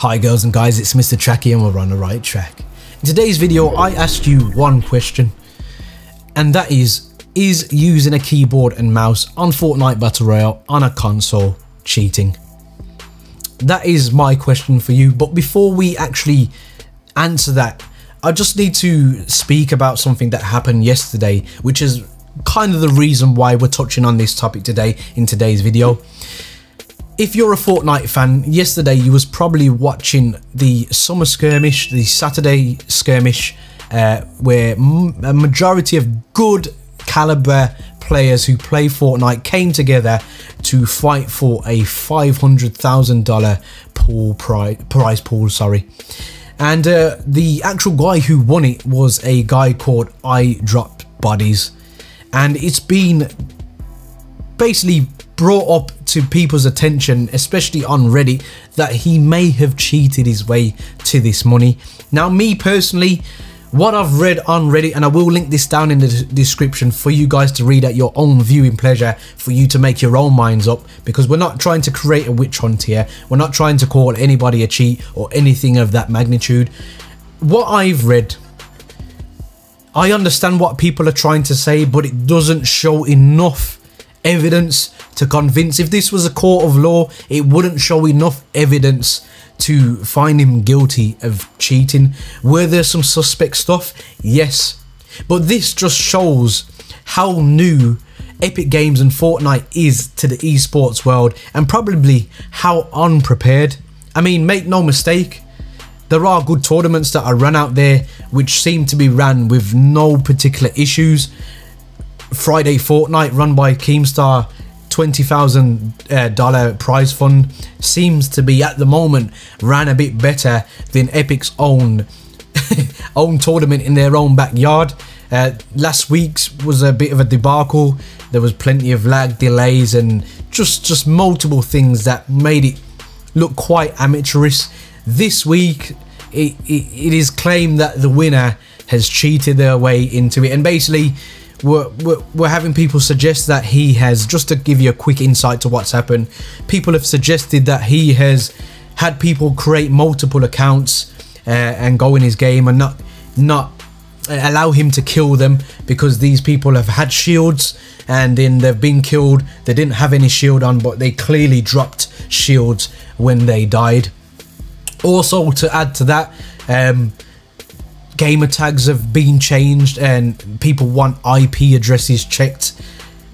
Hi girls and guys, it's Mr. Tracky and we're on the right track. In today's video I asked you one question, and that is using a keyboard and mouse on Fortnite Battle Royale on a console cheating? That is my question for you, but before we actually answer that, I just need to speak about something that happened yesterday, which is kind of the reason why we're touching on this topic today in today's video. If you're a Fortnite fan, yesterday you was probably watching the summer skirmish, the Saturday skirmish, where a majority of good caliber players who play Fortnite came together to fight for a $500,000 prize pool, and the actual guy who won it was a guy called DIVOT, and it's been basically brought up to people's attention, especially on Reddit, that he may have cheated his way to this money. Now, me personally, what I've read on Reddit, and I will link this down in the description for you guys to read at your own viewing pleasure, for you to make your own minds up, because we're not trying to create a witch hunt here. We're not trying to call anybody a cheat or anything of that magnitude. What I've read, I understand what people are trying to say, but it doesn't show enough evidence to convince. If this was a court of law, it wouldn't show enough evidence to find him guilty of cheating. Were there some suspect stuff? Yes, but this just shows how new Epic Games and Fortnite is to the esports world, and probably how unprepared. I mean, make no mistake, there are good tournaments that are run out there which seem to be ran with no particular issues. Friday Fortnite, run by Keemstar, $20,000 prize fund, seems to be at the moment ran a bit better than Epic's own tournament in their own backyard. Last week's was a bit of a debacle. There was plenty of lag, delays, and just multiple things that made it look quite amateurish. This week it is claimed that the winner has cheated their way into it, and basically we're having people suggest that he has, just to give you a quick insight to what's happened, people have suggested that he has had people create multiple accounts and go in his game and not allow him to kill them, because these people have had shields and then they've been killed. They didn't have any shield on, but they clearly dropped shields when they died. Also, to add to that, gamer tags have been changed and people want IP addresses checked.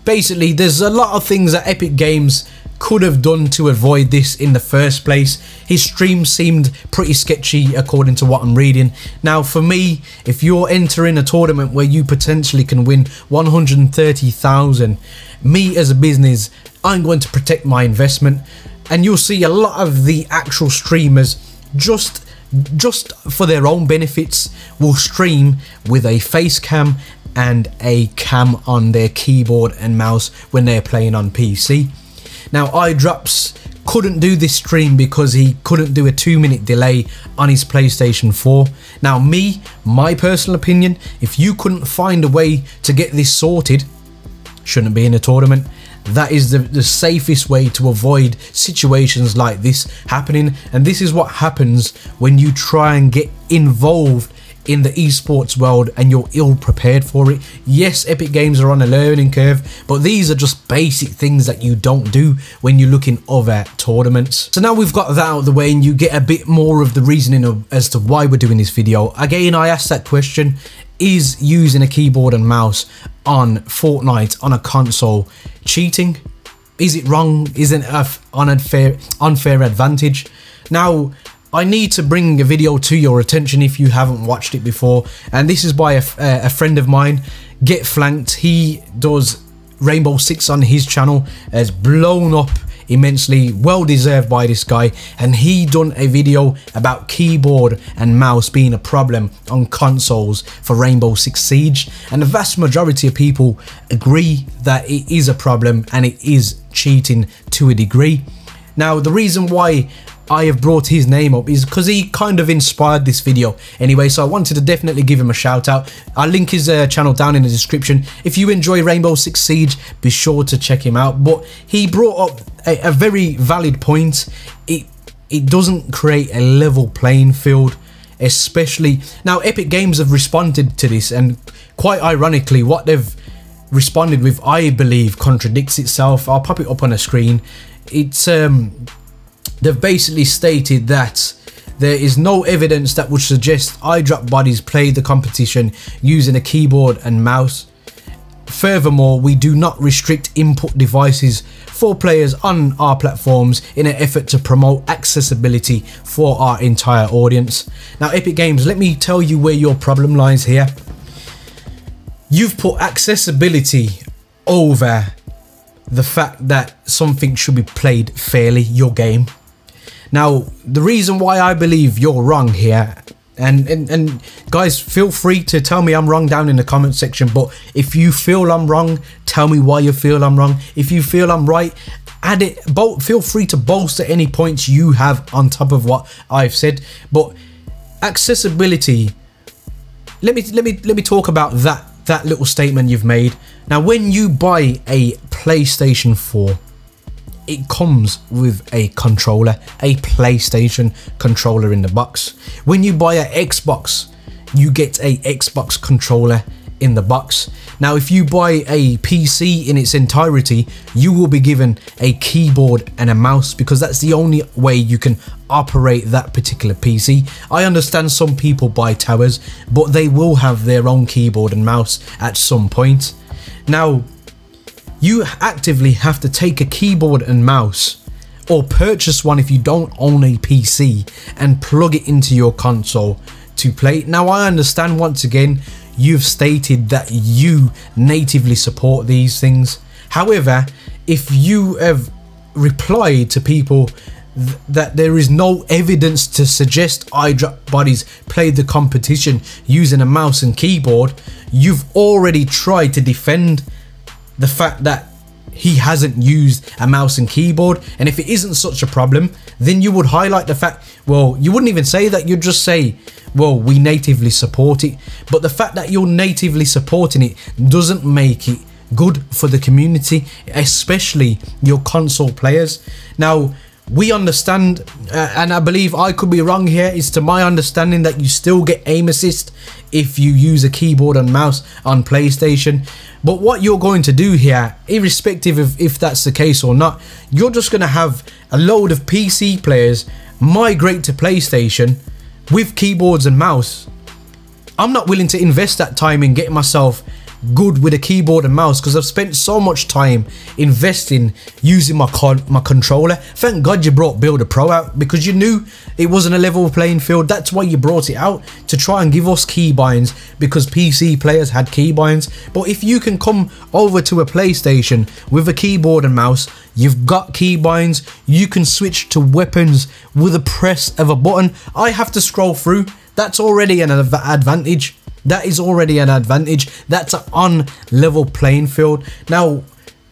Basically, there's a lot of things that Epic Games could have done to avoid this in the first place. His stream seemed pretty sketchy according to what I'm reading. Now, for me, if you're entering a tournament where you potentially can win 130,000, me as a business, I'm going to protect my investment. And you'll see a lot of the actual streamers just for their own benefits will stream with a face cam and a cam on their keyboard and mouse when they're playing on PC. Now, iDrops couldn't do this stream because he couldn't do a 2-minute delay on his PlayStation 4. Now, my personal opinion, if you couldn't find a way to get this sorted, shouldn't be in a tournament. That is the safest way to avoid situations like this happening, and this is what happens when you try and get involved in the esports world and you're ill prepared for it. Yes, Epic Games are on a learning curve, but these are just basic things that you don't do when you look in other tournaments. So now we've got that out of the way and you get a bit more of the reasoning as to why we're doing this video. Again, I asked that question: is using a keyboard and mouse on Fortnite on a console cheating? Is it wrong? Is it an unfair advantage? Now, I need to bring a video to your attention if you haven't watched it before, and this is by a friend of mine, Get Flanked. He does Rainbow Six on his channel, has blown up immensely, well deserved by this guy, and he done a video about keyboard and mouse being a problem on consoles for Rainbow Six Siege, and the vast majority of people agree that it is a problem and it is cheating to a degree. Now, the reason why I have brought his name up is because he kind of inspired this video anyway, so I wanted to definitely give him a shout out. I'll link his channel down in the description. If you enjoy Rainbow Six Siege, be sure to check him out. But he brought up a very valid point. it doesn't create a level playing field. Especially now, Epic Games have responded to this, and quite ironically, what they've responded with, I believe, contradicts itself. I'll pop it up on a screen. It's they've basically stated that there is no evidence that would suggest eyedrop bodies play the competition using a keyboard and mouse. Furthermore, we do not restrict input devices for players on our platforms in an effort to promote accessibility for our entire audience. Now, Epic Games, let me tell you where your problem lies here. You've put accessibility over the fact that something should be played fairly, your game. Now, the reason why I believe you're wrong here, and guys, feel free to tell me I'm wrong down in the comment section, but if you feel I'm wrong, tell me why you feel I'm wrong. If you feel I'm right, add it. Feel free to bolster any points you have on top of what I've said. But accessibility, let me talk about that little statement you've made. Now, when you buy a PlayStation 4, it comes with a controller, a PlayStation controller in the box. When you buy an Xbox, you get a Xbox controller in the box. Now, if you buy a PC in its entirety, you will be given a keyboard and a mouse, because that's the only way you can operate that particular PC. I understand some people buy towers, but they will have their own keyboard and mouse at some point. Now, you actively have to take a keyboard and mouse, or purchase one if you don't own a PC, and plug it into your console to play. Now, I understand, once again, you've stated that you natively support these things. However, if you have replied to people that there is no evidence to suggest eyedrop bodies play the competition using a mouse and keyboard, you've already tried to defend the fact that he hasn't used a mouse and keyboard. And if it isn't such a problem, then you would highlight the fact, well, you wouldn't even say that, you'd just say, well, we natively support it. But the fact that you're natively supporting it doesn't make it good for the community, especially your console players. Now, we understand, and I believe I could be wrong here, it's to my understanding that you still get aim assist if you use a keyboard and mouse on PlayStation. But what you're going to do here, irrespective of if that's the case or not, you're just going to have a load of PC players migrate to PlayStation with keyboards and mouse. I'm not willing to invest that time in getting myself good with a keyboard and mouse, because I've spent so much time investing using my controller. Thank God you brought Builder Pro out, because you knew it wasn't a level playing field. That's why you brought it out, to try and give us keybinds, because PC players had keybinds. But if you can come over to a PlayStation with a keyboard and mouse, you've got keybinds, you can switch to weapons with a press of a button. I have to scroll through. That's already an advantage. That is already an advantage. That's an on-level playing field. Now,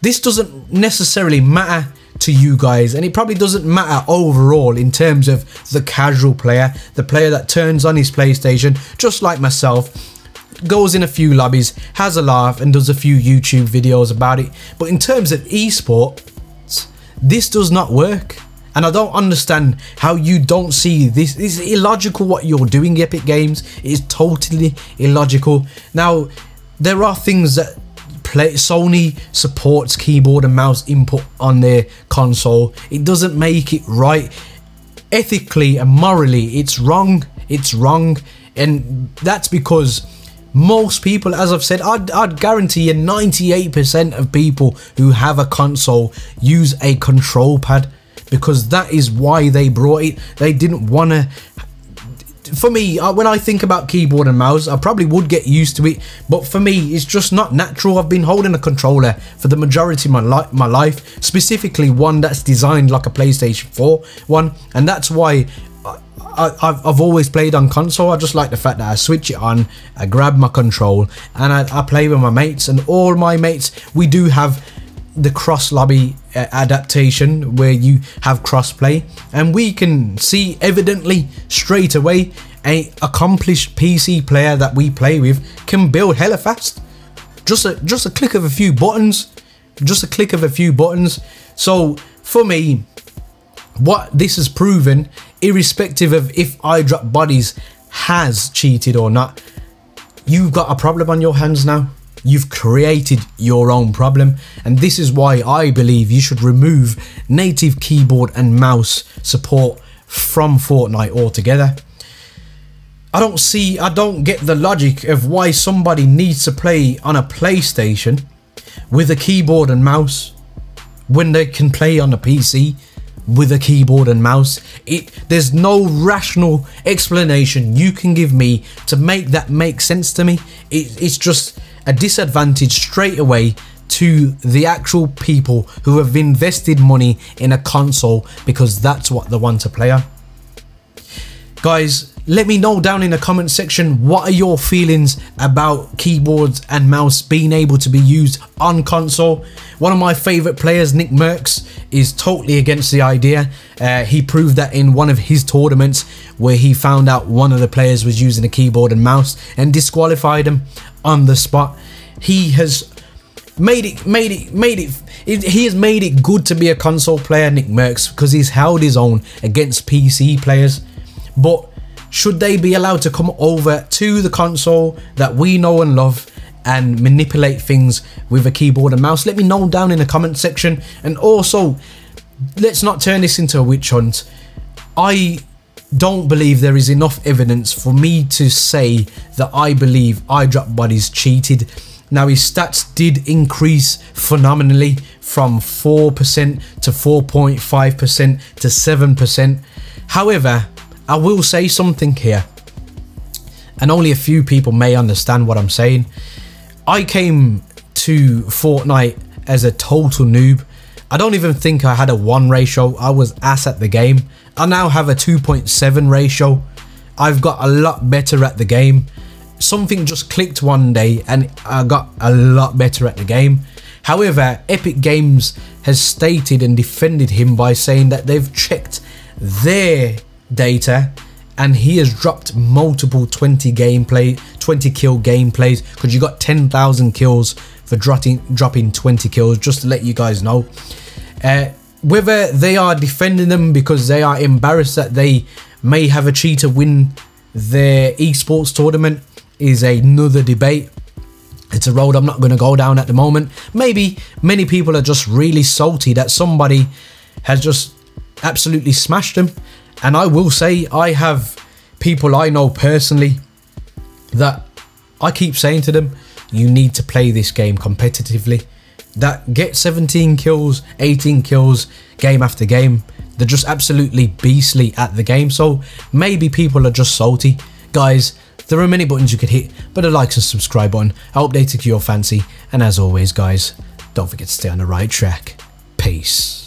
this doesn't necessarily matter to you guys, and it probably doesn't matter overall in terms of the casual player, the player that turns on his PlayStation, just like myself, goes in a few lobbies, has a laugh, and does a few YouTube videos about it. But in terms of esports, this does not work. And I don't understand how you don't see this. It's illogical what you're doing, Epic Games. It's totally illogical. Now, there are things that Sony supports keyboard and mouse input on their console. It doesn't make it right. Ethically and morally, it's wrong. It's wrong. And that's because most people, as I've said, I'd guarantee you 98% of people who have a console use a control pad, because that is why they brought it. They didn't want to. For me, when I think about keyboard and mouse, I probably would get used to it, but for me, it's just not natural. I've been holding a controller for the majority of my life, specifically one that's designed like a PlayStation 4 one, and that's why I've always played on console. I just like the fact that I switch it on, I grab my control, and I play with my mates, and all my mates, we do have the cross lobby adaptation where you have crossplay, and we can see evidently straight away a accomplished PC player that we play with can build hella fast. Just a click of a few buttons, just a click of a few buttons. So for me, What this has proven, irrespective of if iDropBodies has cheated or not, you've got a problem on your hands now. You've created your own problem, and this is why I believe you should remove native keyboard and mouse support from Fortnite altogether. I don't get the logic of why somebody needs to play on a PlayStation with a keyboard and mouse when they can play on a PC with a keyboard and mouse. There's no rational explanation you can give me to make that make sense to me. It's just a disadvantage straight away to the actual people who have invested money in a console because that's what they want to play on. Guys, let me know down in the comment section, what are your feelings about keyboards and mouse being able to be used on console? One of my favourite players, Nick Merckx, is totally against the idea. He proved that in one of his tournaments where he found out one of the players was using a keyboard and mouse and disqualified him on the spot. He has made it good to be a console player, Nick Merckx, because he's held his own against PC players. But should they be allowed to come over to the console that we know and love and manipulate things with a keyboard and mouse? Let me know down in the comment section. And also, let's not turn this into a witch hunt. I don't believe there is enough evidence for me to say that I believe iDropBodies cheated. Now, his stats did increase phenomenally from 4% to 4.5% to 7%. However, I will say something here, and only a few people may understand what I'm saying. I came to Fortnite as a total noob. I don't even think I had a 1 ratio. I was ass at the game. I now have a 2.7 ratio. I've got a lot better at the game. Something just clicked one day and I got a lot better at the game. However, Epic Games has stated and defended him by saying that they've checked their data and he has dropped multiple 20 kill gameplays, because you got 10,000 kills for dropping 20 kills, just to let you guys know. Whether they are defending them because they are embarrassed that they may have a cheater win their esports tournament is another debate. It's a road I'm not going to go down at the moment. Maybe many people are just really salty that somebody has just absolutely smashed them. And I will say, I have people I know personally that I keep saying to them, you need to play this game competitively. That get 17 kills, 18 kills game after game. They're just absolutely beastly at the game. So maybe people are just salty. Guys, there are many buttons you could hit, but a like and subscribe button, I hope they took your fancy. And as always guys, don't forget to stay on the right track. Peace.